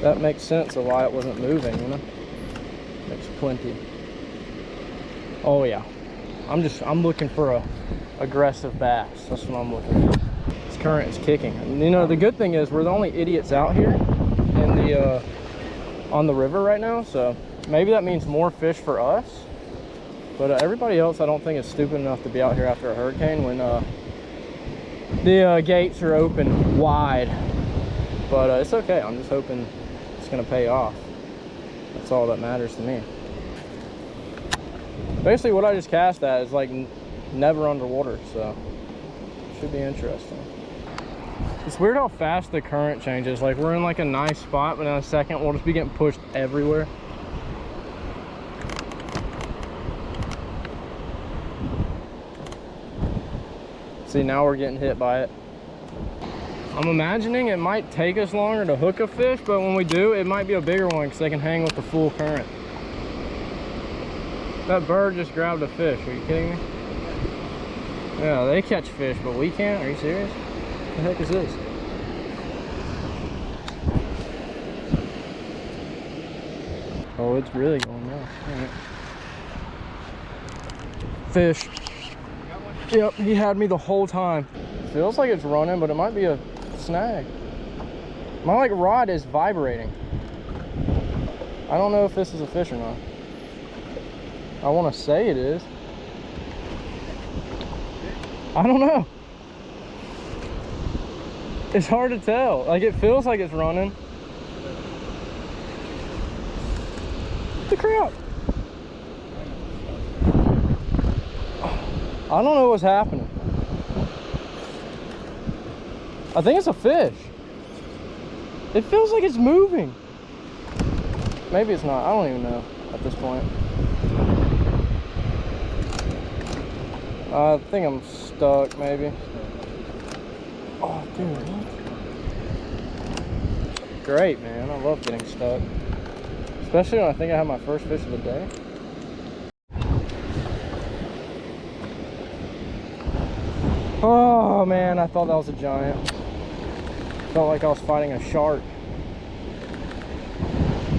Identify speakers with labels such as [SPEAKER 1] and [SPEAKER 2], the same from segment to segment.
[SPEAKER 1] that makes sense of why it wasn't moving, you know? Makes plenty. Oh yeah. I'm looking for a aggressive bass. That's what I'm looking for. This current is kicking. And, you know, the good thing is we're the only idiots out here in the on the river right now, so maybe that means more fish for us. But everybody else I don't think is stupid enough to be out here after a hurricane when the gates are open wide. But it's okay. I'm just hoping it's gonna pay off. That's all that matters to me. Basically what I just cast at is like never underwater, so it should be interesting. It's weird how fast the current changes. Like we're in like a nice spot, but in a second we'll just be getting pushed everywhere. See, now we're getting hit by it. I'm imagining it might take us longer to hook a fish, but when we do, it might be a bigger one because they can hang with the full current. That bird just grabbed a fish. Are you kidding me? Yeah, they catch fish, but we can't. Are you serious? What the heck is this? Oh, it's really going well. All right. Fish. Yep, he had me the whole time. Feels like it's running, but it might be a snag. My like rod is vibrating. I don't know if this is a fish or not. I want to say it is. I don't know. It's hard to tell. Like it feels like it's running. What the crap? I don't know what's happening. I think it's a fish. It feels like it's moving. Maybe it's not. I don't even know at this point. I think I'm stuck, maybe. Oh, dude. What? Great, man. I love getting stuck. Especially when I think I have my first fish of the day. Oh, man. I thought that was a giant. Felt like I was fighting a shark.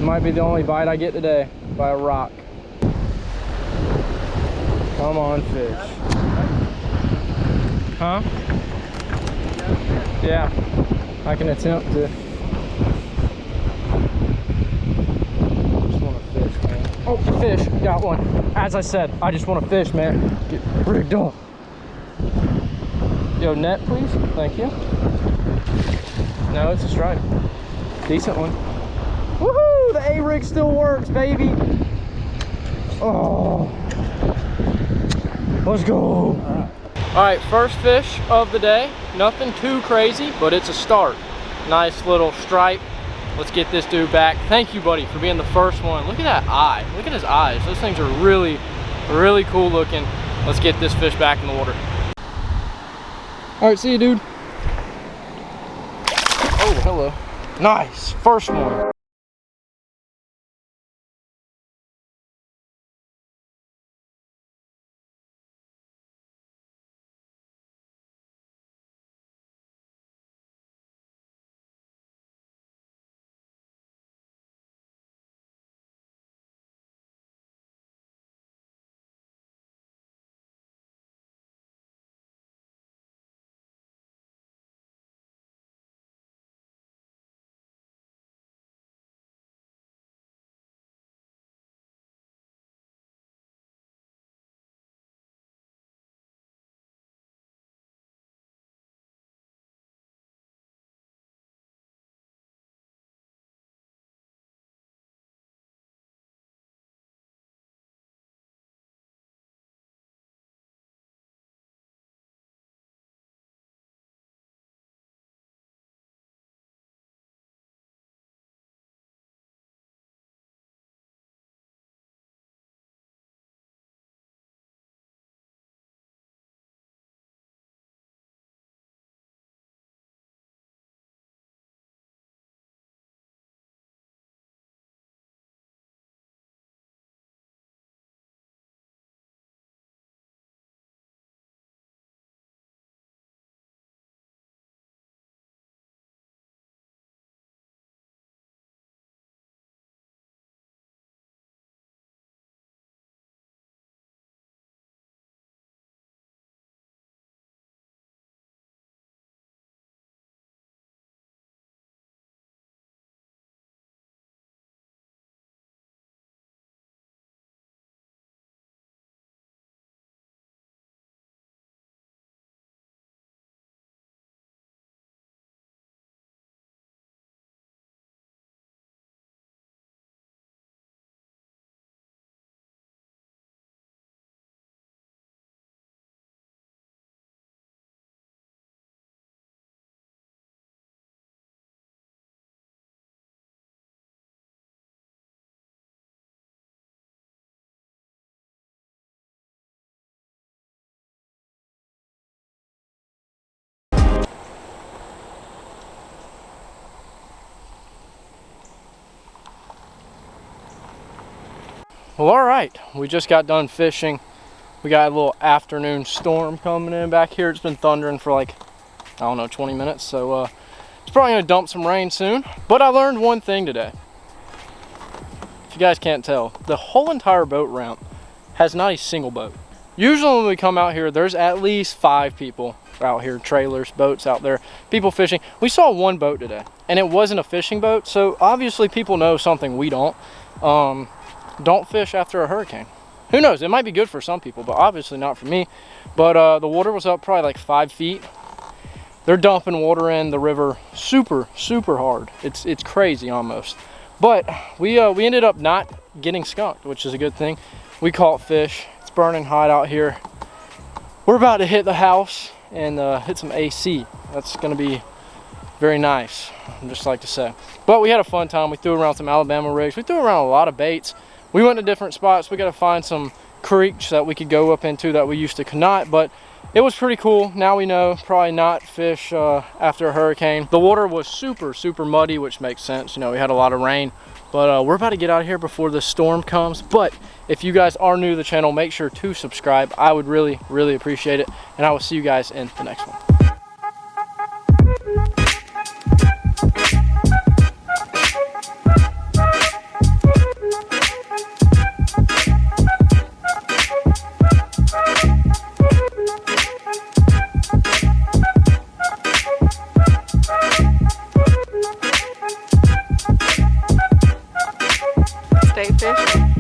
[SPEAKER 1] Might be the only bite I get today by a rock. Come on, fish. Huh? Yeah, I can attempt to. Just want to fish, man. Oh, fish, got one. As I said, I just want to fish, man. Get rigged up. Yo, net, please. Thank you. No, it's a stripe. Decent one. Woohoo! The A-rig still works, baby. Oh. Let's go. All right, first fish of the day. Nothing too crazy, but it's a start. Nice little stripe. Let's get this dude back. Thank you, buddy, for being the first one. Look at that eye. Look at his eyes. Those things are really, really cool looking. Let's get this fish back in the water. All right, see you, dude. Oh, hello. Nice, first one. Well, all right, we just got done fishing. We got a little afternoon storm coming in back here. It's been thundering for like, I don't know, 20 minutes. So it's probably gonna dump some rain soon. But I learned one thing today. If you guys can't tell, the whole entire boat ramp has not a single boat. Usually when we come out here, there's at least 5 people out here, trailers, boats out there, people fishing. We saw one boat today, and it wasn't a fishing boat. So obviously people know something we don't. Don't fish after a hurricane. Who knows, it might be good for some people, but obviously not for me. But the water was up probably like 5 feet. They're dumping water in the river super hard. It's crazy almost. But we ended up not getting skunked, which is a good thing. We caught fish. It's burning hot out here. We're about to hit the house and hit some AC. That's gonna be very nice, I just like to say. But we had a fun time. We threw around some Alabama rigs. We threw around a lot of baits. We went to different spots. We got to find some creeks that we could go up into that we used to cannot, but it was pretty cool. Now we know probably not fish after a hurricane. The water was super muddy, which makes sense. You know, we had a lot of rain, but we're about to get out of here before the storm comes. But if you guys are new to the channel, make sure to subscribe. I would really appreciate it, and I will see you guys in the next one.
[SPEAKER 2] Stay fishing.